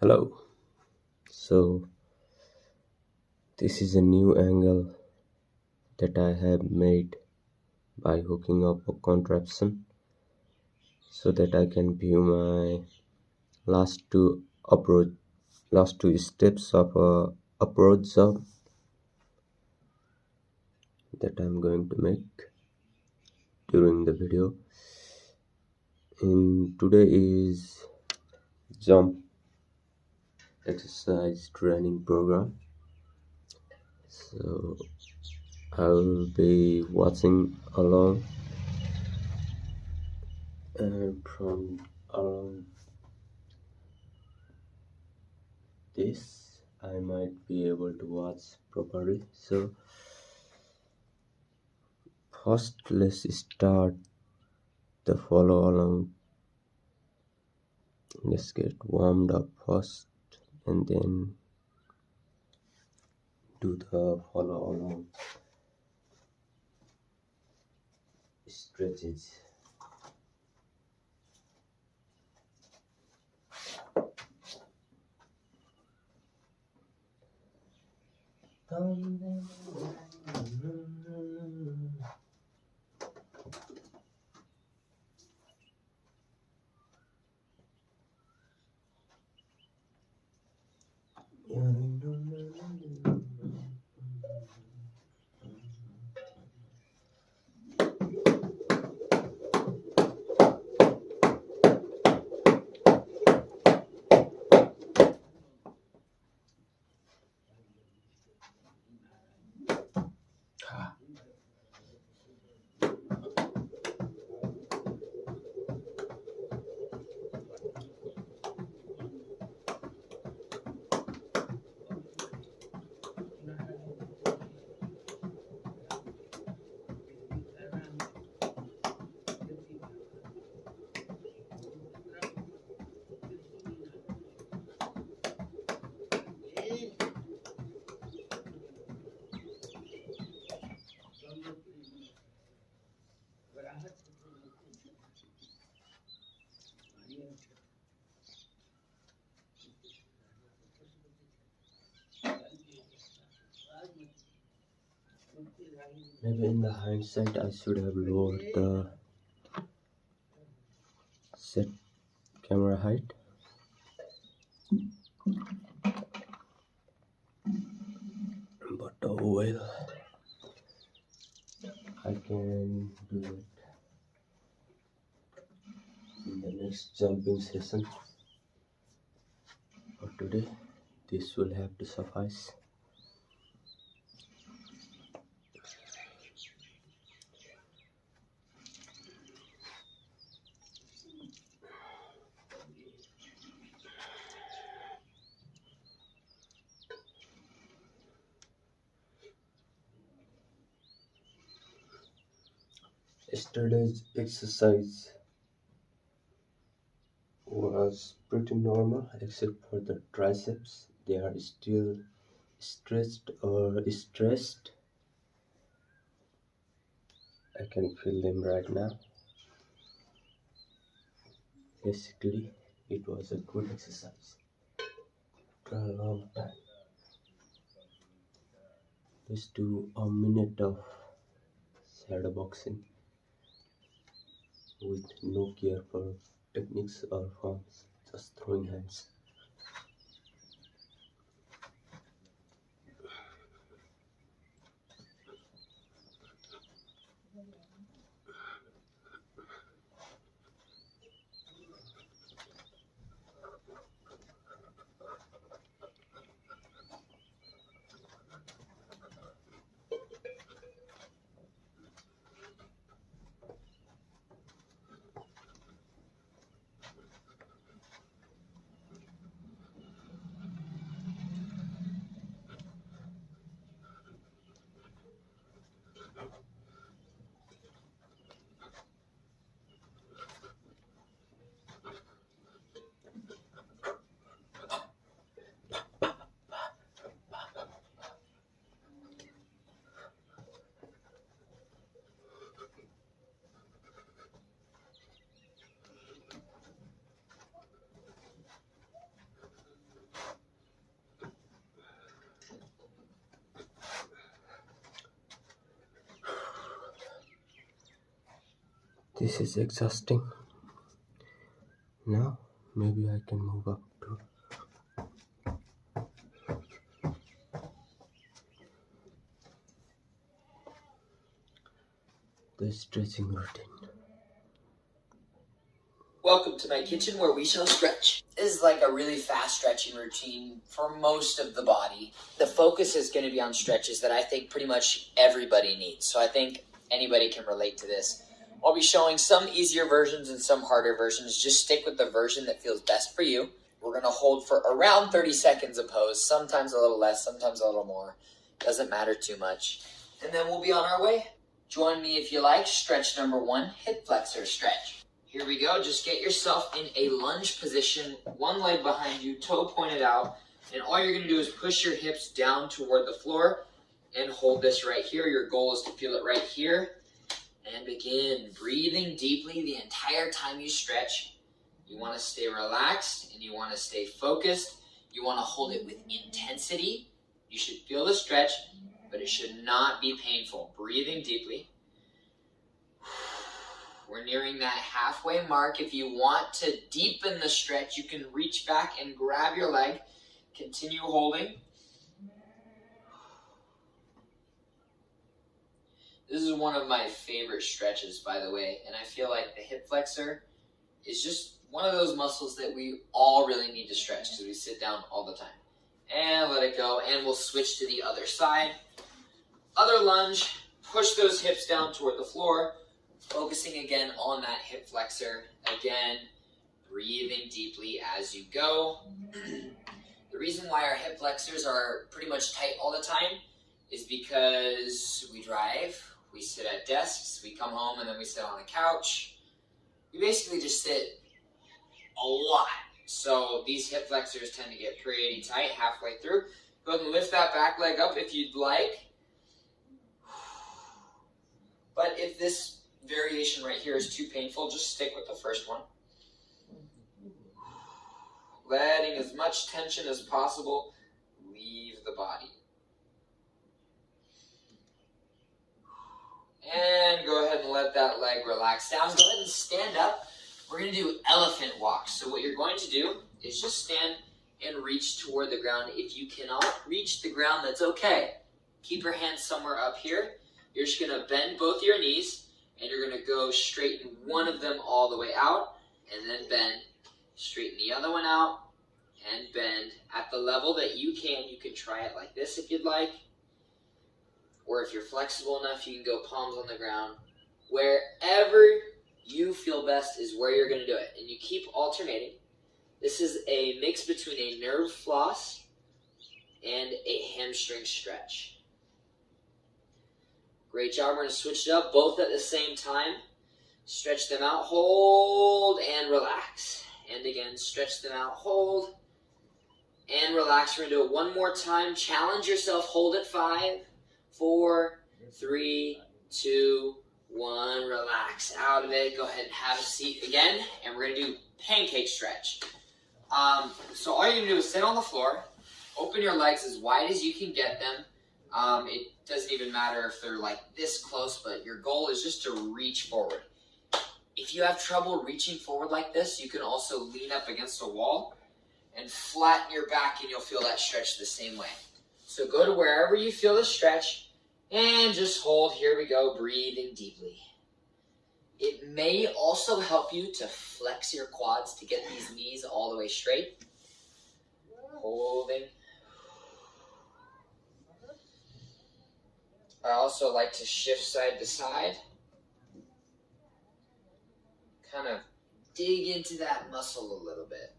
Hello. So this is a new angle that I have made by hooking up a contraption so that I can view my last two approach last two steps of a approach job that I'm going to make during the video. And today is jump exercise training program. So I will be watching along, and from around this I might be able to watch properly. So first let's start the follow along. Let's get warmed up first and then do the follow along stretches. Maybe in the hindsight I should have lowered the set camera height, but oh well, I can do it in the next jumping session. For today this will have to suffice. Yesterday's exercise was pretty normal except for the triceps. They are still stretched or stressed. I can feel them right now. Basically, it was a good exercise after a long time. Let's do a minute of shadow boxing with no care for techniques or forms, just throwing hands. This is exhausting. Now maybe I can move up to the stretching routine. Welcome to my kitchen where we shall stretch. This is like a really fast stretching routine for most of the body. The focus is going to be on stretches that I think pretty much everybody needs. So I think anybody can relate to this. I'll be showing some easier versions and some harder versions. Just stick with the version that feels best for you. We're going to hold for around 30 seconds a pose, sometimes a little less, sometimes a little more. Doesn't matter too much. And then we'll be on our way. Join me if you like. Stretch number 1, hip flexor stretch. Here we go. Just get yourself in a lunge position, one leg behind you, toe pointed out, and all you're going to do is push your hips down toward the floor and hold this right here. Your goal is to feel it right here. And begin breathing deeply the entire time you stretch. You want to stay relaxed and you want to stay focused. You want to hold it with intensity. You should feel the stretch, but it should not be painful. Breathing deeply. We're nearing that halfway mark. If you want to deepen the stretch, you can reach back and grab your leg. Continue holding. This is one of my favorite stretches, by the way, and I feel like the hip flexor is just one of those muscles that we all really need to stretch because we sit down all the time. And let it go, and we'll switch to the other side. Other lunge, push those hips down toward the floor, focusing again on that hip flexor. Again, breathing deeply as you go. The reason why our hip flexors are pretty much tight all the time is because we drive, we sit at desks, we come home and then we sit on a couch. We basically just sit a lot. So these hip flexors tend to get pretty tight halfway through. Go ahead and lift that back leg up if you'd like. But if this variation right here is too painful, just stick with the first one. Letting as much tension as possible leave the body. And go ahead and let that leg relax down. Go ahead and stand up. We're going to do elephant walks. So what you're going to do is just stand and reach toward the ground. If you cannot reach the ground, that's okay. Keep your hands somewhere up here. You're just going to bend both your knees, and you're going to go straighten one of them all the way out, and then bend. Straighten the other one out, and bend. At the level that you can try it like this if you'd like. Or if you're flexible enough, you can go palms on the ground. Wherever you feel best is where you're going to do it. And you keep alternating. This is a mix between a nerve floss and a hamstring stretch. Great job. We're going to switch it up both at the same time. Stretch them out, hold, and relax. And again, stretch them out, hold, and relax. We're going to do it one more time. Challenge yourself. Hold at 5, 4, 3, 2, 1. Relax out of it. Go ahead and have a seat again. And we're going to do pancake stretch. So all you're going to do is sit on the floor. Open your legs as wide as you can get them. It doesn't even matter if they're like this close, but your goal is just to reach forward. If you have trouble reaching forward like this, you can also lean up against a wall and flatten your back, and you'll feel that stretch the same way. So go to wherever you feel the stretch and just hold. Here we go, breathing deeply. It may also help you to flex your quads to get these knees all the way straight. Holding. I also like to shift side to side. Kind of dig into that muscle a little bit.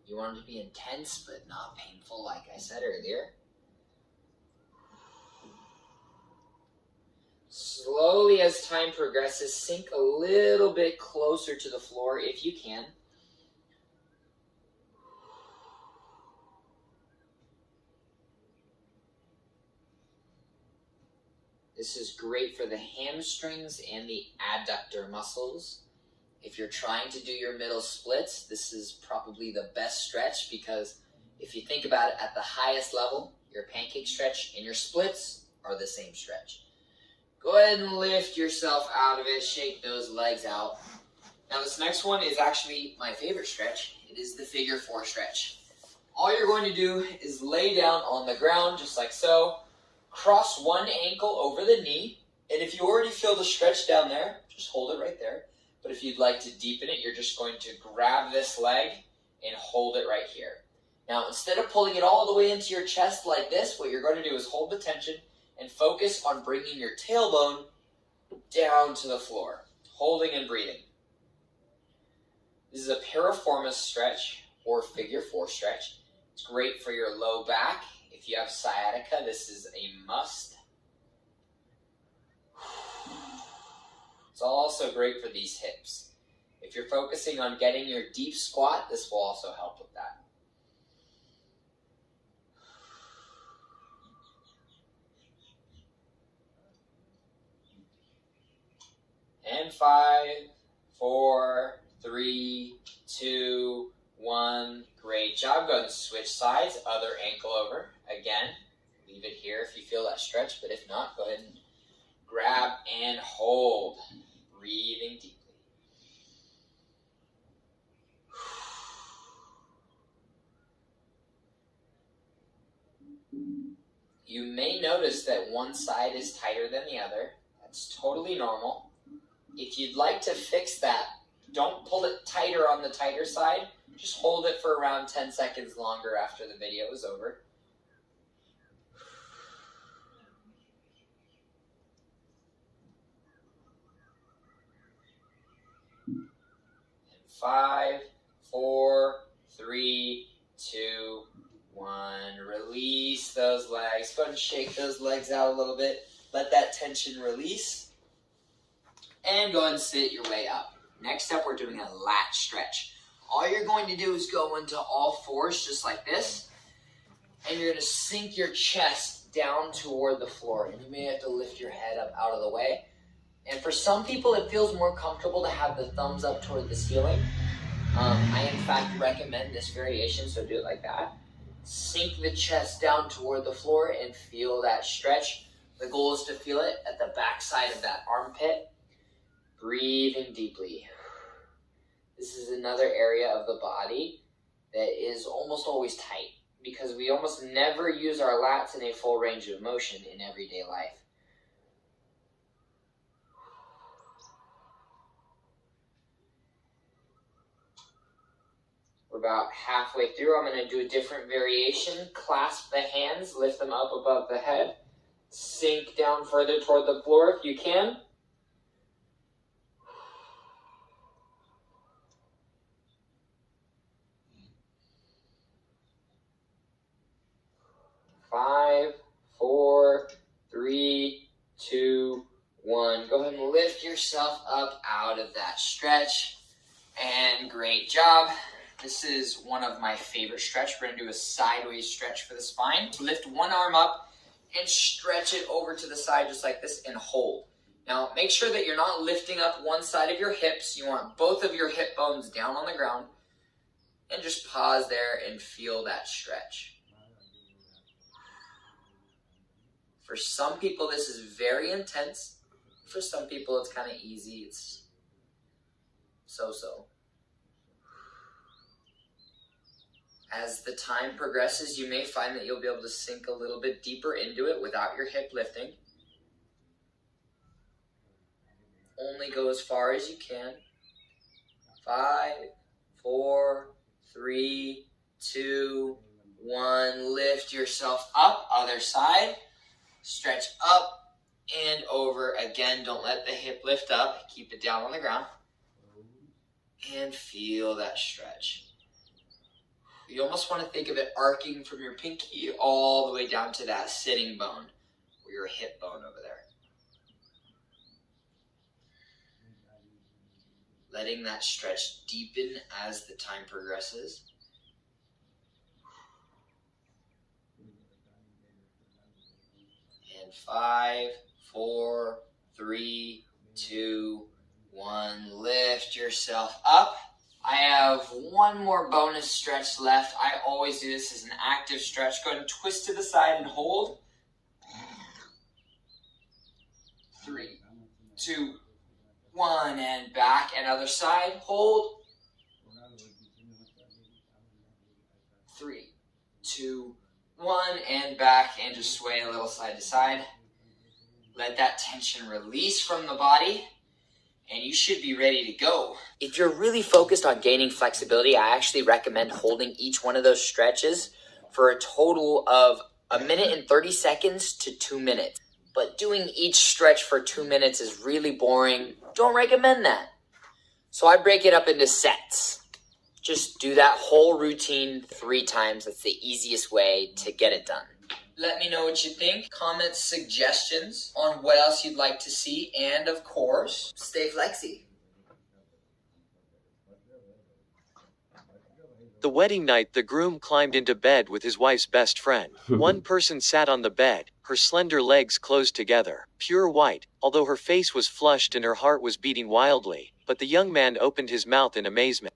You want it to be intense but not painful, like I said earlier. Slowly as time progresses, sink a little bit closer to the floor if you can. This is great for the hamstrings and the adductor muscles. If you're trying to do your middle splits, this is probably the best stretch because if you think about it at the highest level, your pancake stretch and your splits are the same stretch. Go ahead and lift yourself out of it. Shake those legs out. Now this next one is actually my favorite stretch. It is the figure 4 stretch. All you're going to do is lay down on the ground just like so. Cross one ankle over the knee. And if you already feel the stretch down there, just hold it right there. But if you'd like to deepen it, you're just going to grab this leg and hold it right here. Now, instead of pulling it all the way into your chest like this, what you're going to do is hold the tension and focus on bringing your tailbone down to the floor, holding and breathing. This is a piriformis stretch or figure 4 stretch. It's great for your low back. If you have sciatica, this is a must. It's also great for these hips. If you're focusing on getting your deep squat, this will also help with that. And 5, 4, 3, 2, 1. Great job. Go ahead and switch sides. Other ankle over. Again, leave it here if you feel that stretch, but if not, go ahead and grab and hold. Breathing deeply. You may notice that one side is tighter than the other. That's totally normal. If you'd like to fix that, don't pull it tighter on the tighter side. Just hold it for around 10 seconds longer after the video is over. And 5, 4, 3, 2, 1. Release those legs. Go ahead and shake those legs out a little bit. Let that tension release. And go ahead and sit your way up. Next up, we're doing a lat stretch. All you're going to do is go into all fours just like this. And you're going to sink your chest down toward the floor. And you may have to lift your head up out of the way. And for some people, it feels more comfortable to have the thumbs up toward the ceiling. I, in fact, recommend this variation, so do it like that. Sink the chest down toward the floor and feel that stretch. The goal is to feel it at the back side of that armpit. Breathing deeply. This is another area of the body that is almost always tight because we almost never use our lats in a full range of motion in everyday life. We're about halfway through. I'm going to do a different variation. Clasp the hands, lift them up above the head. Sink down further toward the floor if you can. Five, 4, 3, 2, 1. Go ahead and lift yourself up out of that stretch. And great job. This is one of my favorite stretch. We're going to do a sideways stretch for the spine. Lift one arm up and stretch it over to the side just like this and hold. Now make sure that you're not lifting up one side of your hips. You want both of your hip bones down on the ground. And just pause there and feel that stretch. For some people, this is very intense. For some people, it's kind of easy. It's so-so. As the time progresses, you may find that you'll be able to sink a little bit deeper into it without your hip lifting. Only go as far as you can. 5, 4, 3, 2, 1. Lift yourself up. Other side. Stretch up and over. Again, don't let the hip lift up. Keep it down on the ground. And feel that stretch. You almost want to think of it arcing from your pinky all the way down to that sitting bone, or your hip bone over there. Letting that stretch deepen as the time progresses. And 5, 4, 3, 2, 1. Lift yourself up. I have one more bonus stretch left. I always do this as an active stretch. Go ahead and twist to the side and hold. 3, 2, 1, and back and other side. Hold. 3, 2, 1, and back, and just sway a little side to side. Let that tension release from the body, and you should be ready to go. If you're really focused on gaining flexibility, I actually recommend holding each one of those stretches for a total of 1 minute and 30 seconds to 2 minutes. But doing each stretch for 2 minutes is really boring. Don't recommend that. So I break it up into sets. Just do that whole routine 3 times. That's the easiest way to get it done. Let me know what you think. Comments, suggestions on what else you'd like to see. And of course, stay flexy. The wedding night, the groom climbed into bed with his wife's best friend. One person sat on the bed, her slender legs closed together, pure white, although her face was flushed and her heart was beating wildly. But the young man opened his mouth in amazement.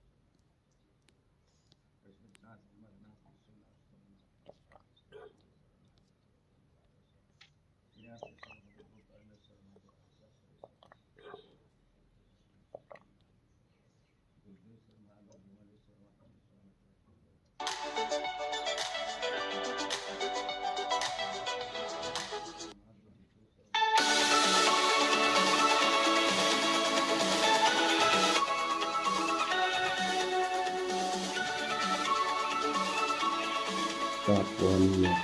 Start 1 minute.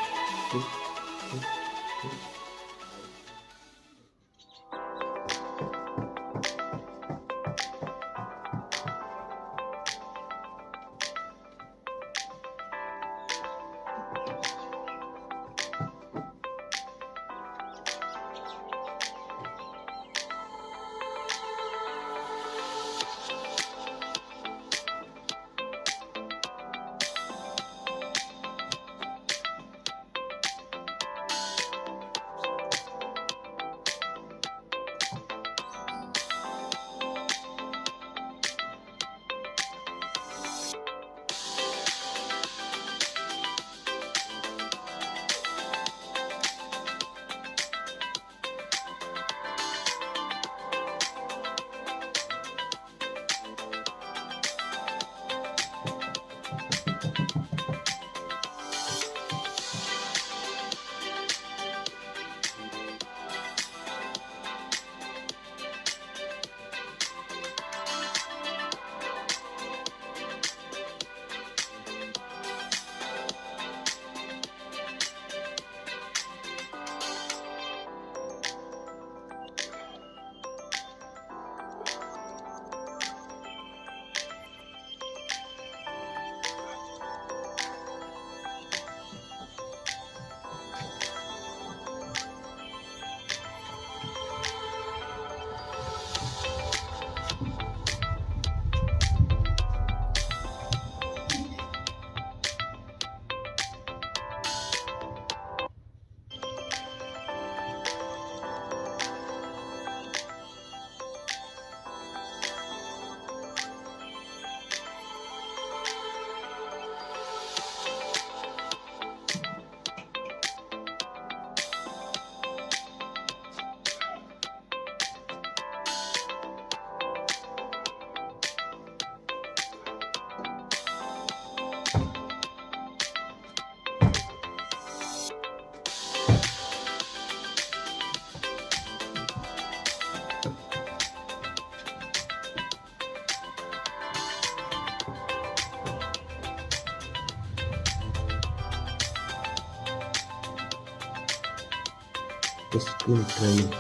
The skill training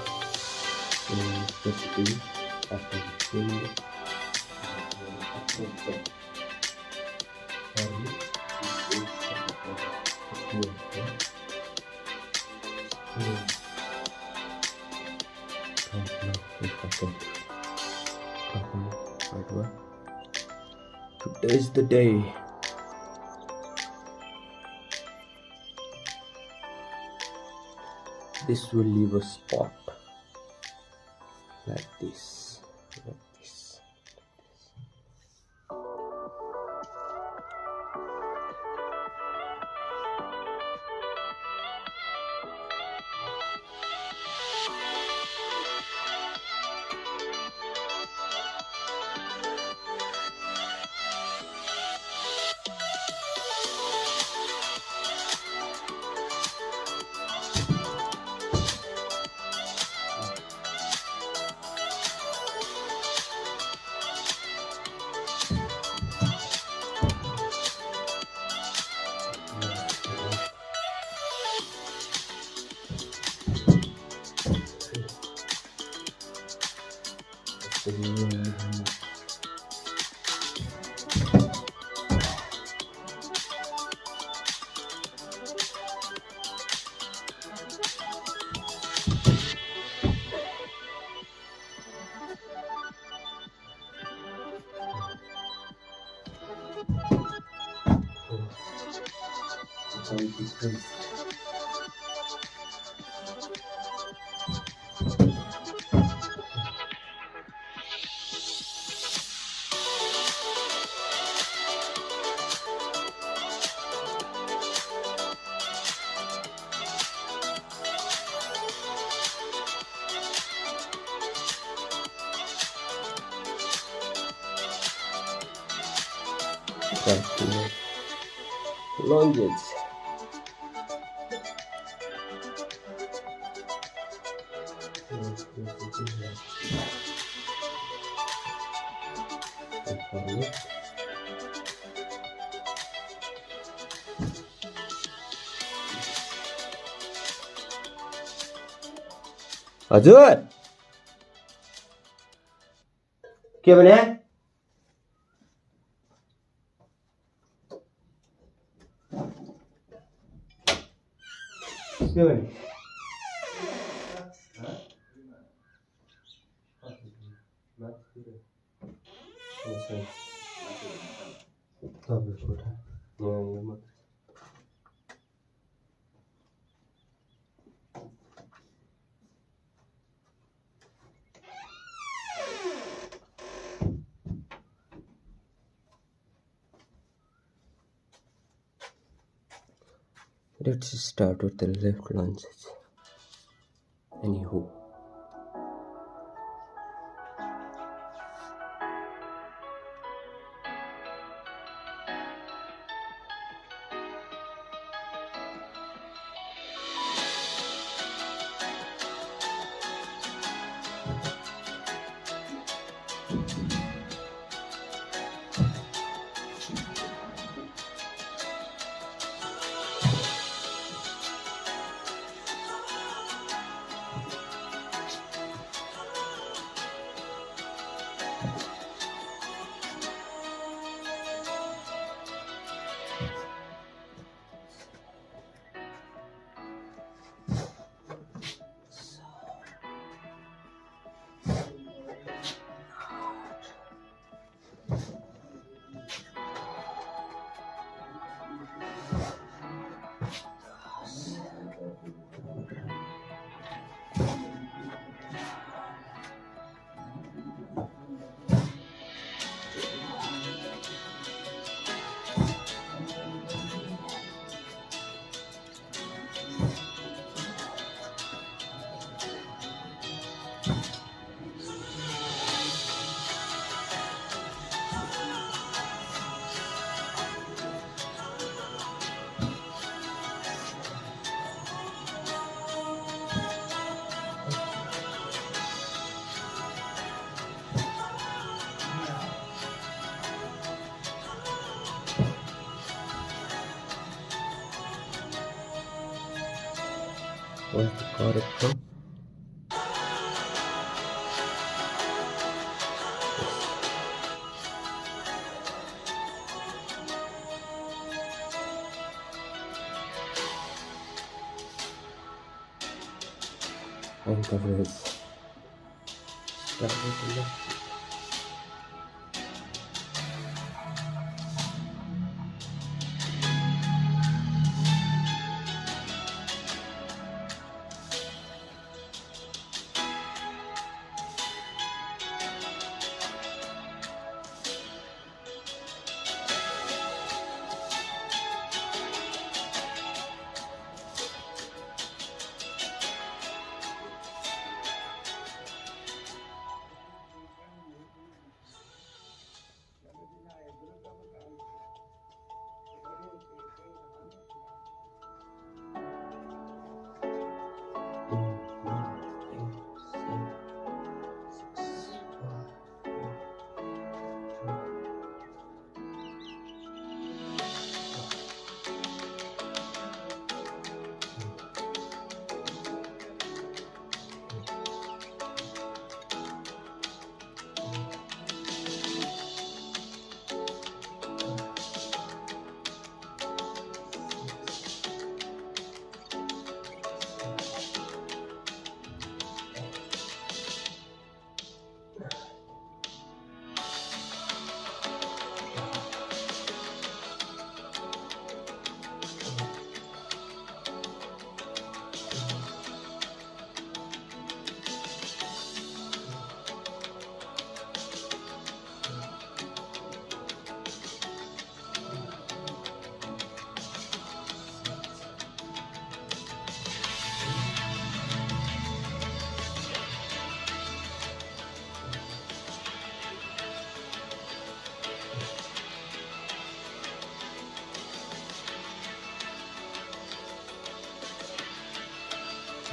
specifically after the Today's the day. This will leave a spot like this, like this. how it is raised. Practice lunges. Hazır. क्या बने? क्या बने? Let's start with the left lunges. Anywho. Where's the card from? Ankle raise. Start with the left.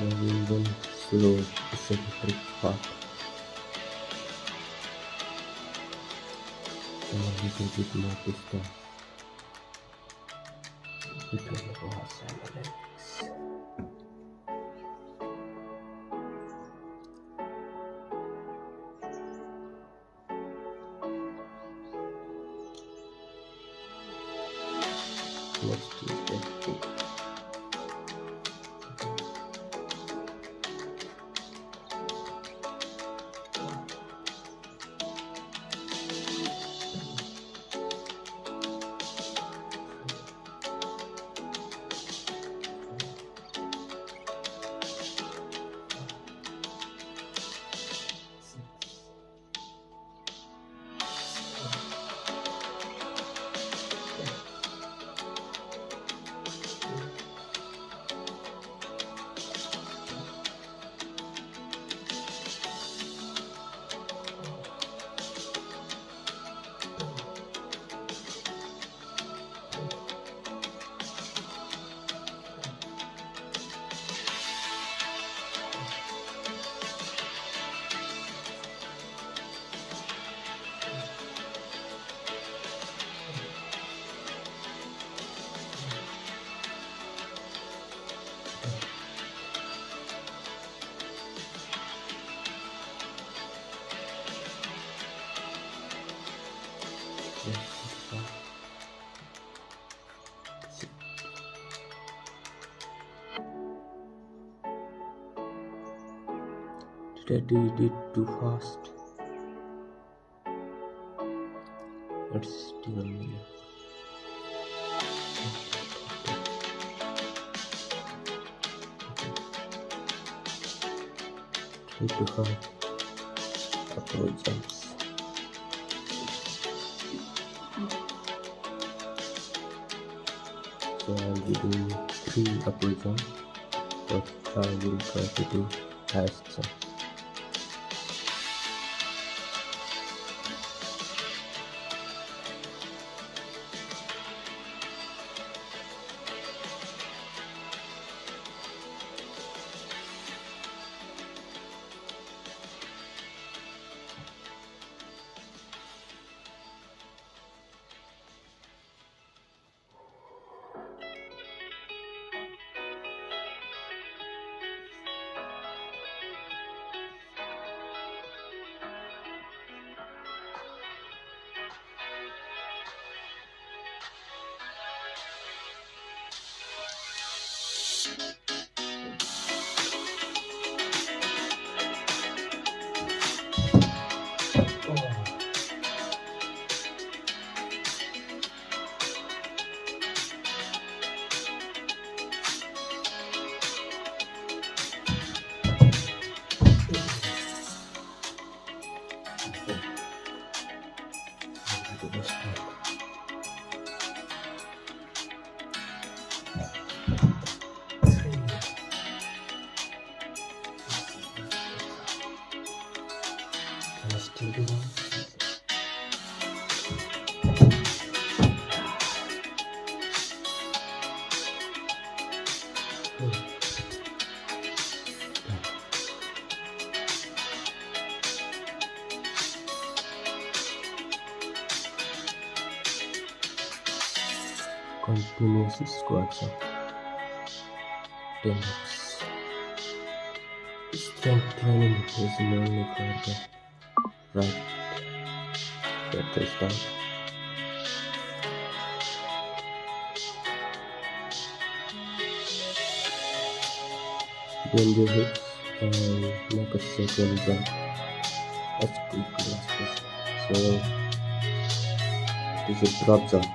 moving one slow eccentric path and a little bit more distance between the bars and the legs. Next is the feet. Did I do it too fast? It's still a minute. Three to five upward jumps. So I'll be doing 3 upward jumps, but I will try to do fast jump. Still do one. Continuous squats of 10 reps. Strength training is mainly for the right vertex down. Bend your hips and make a second jump as quickly as possible. So it is a drop jump.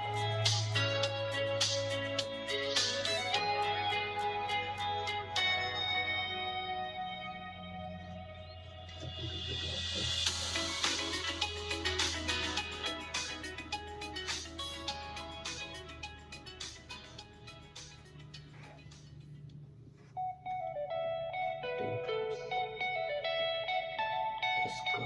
Let's go.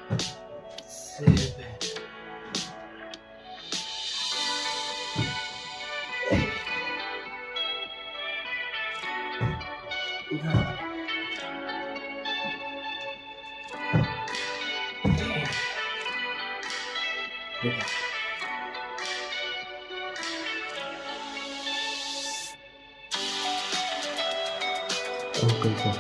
7, 8, 9, 10. Relax. Open box.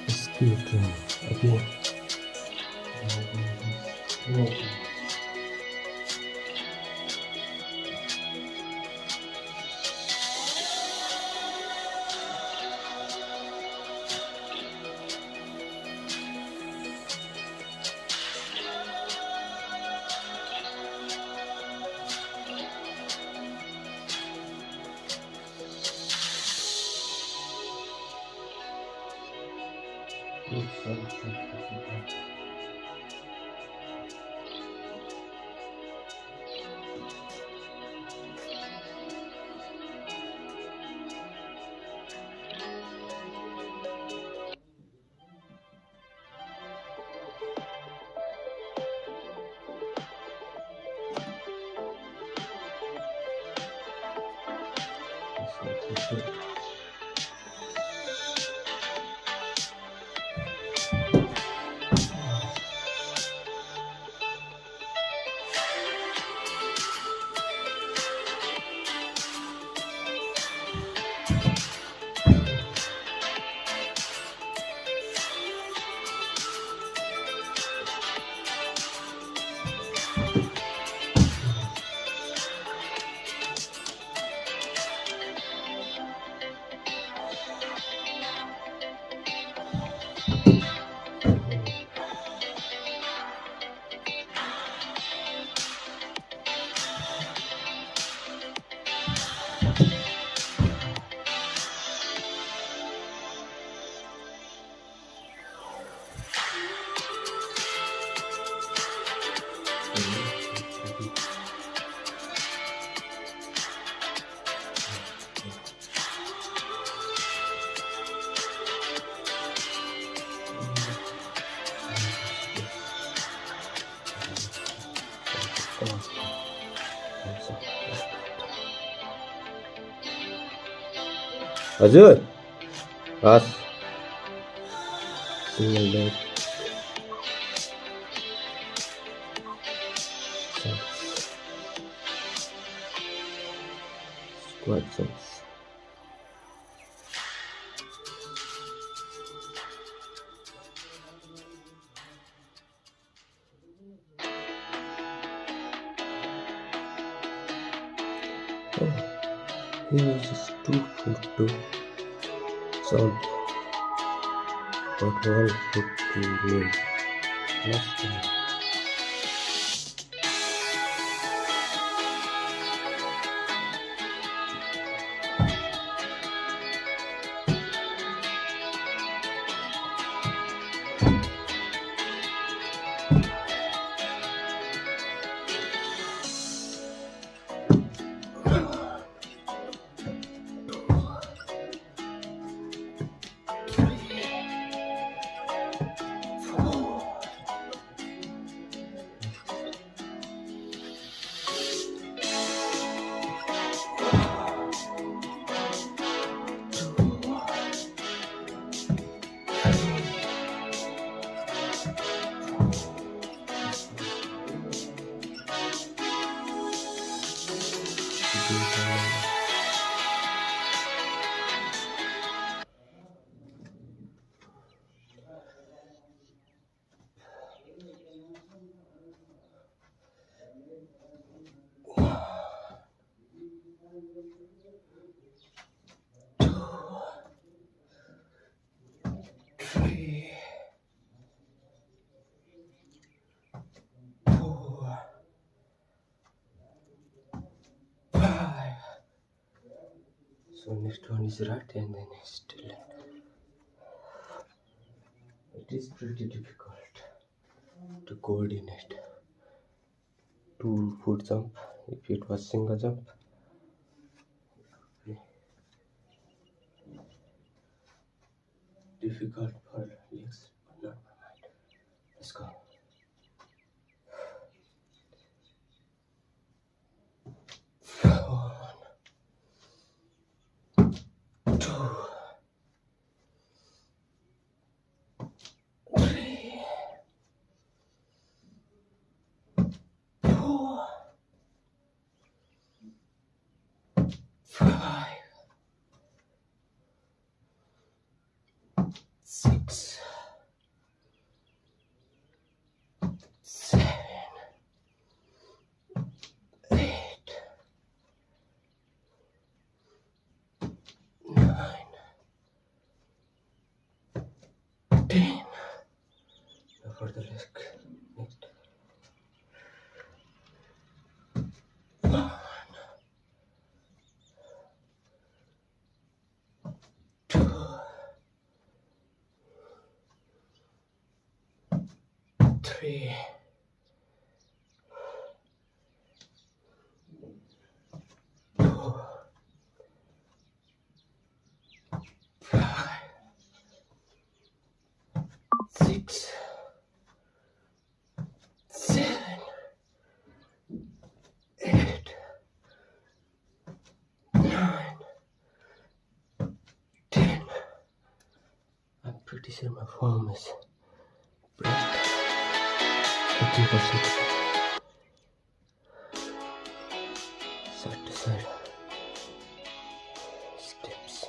Skill training again. Hazır. Bas. Single leg. Squat jumps. Oh, here is just 2 foot to jump, but 1 foot to move. Last time. So next one is right and then still. It is pretty difficult to coordinate 2 foot jump. If it was single jump, difficult for legs, but not my mind. Let's go. Six, 7, 8, 9, 10. Now for the leg. Next. 1, 2, 3, 4, 5, 6, 7, 8, 9, 10. I'm pretty sure my form is break. 15%. Side to side. Steps.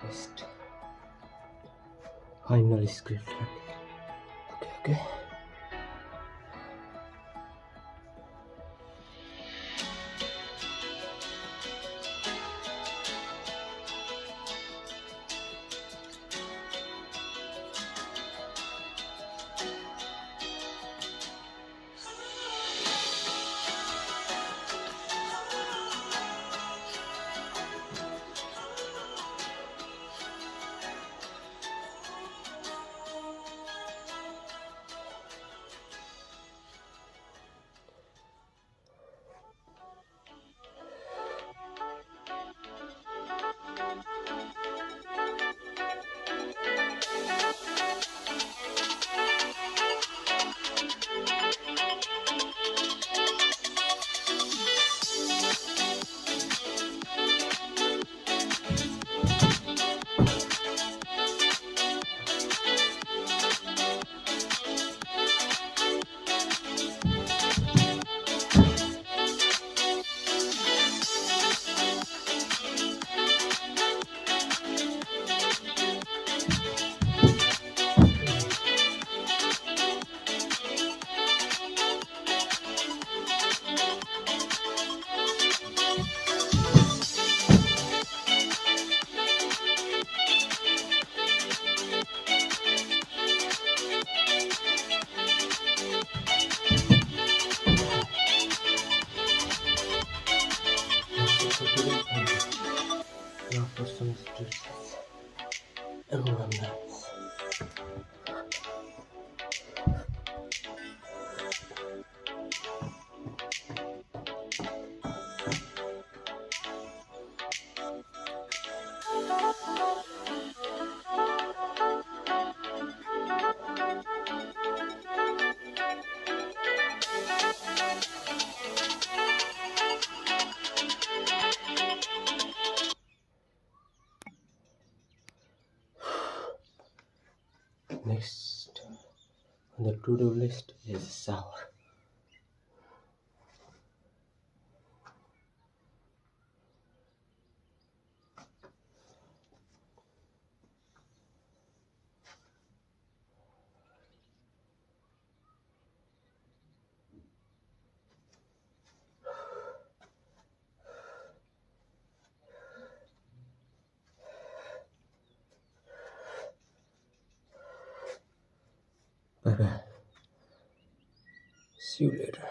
Rest. Final script. Okay. The to-do list is sour. Bye bye. See you later.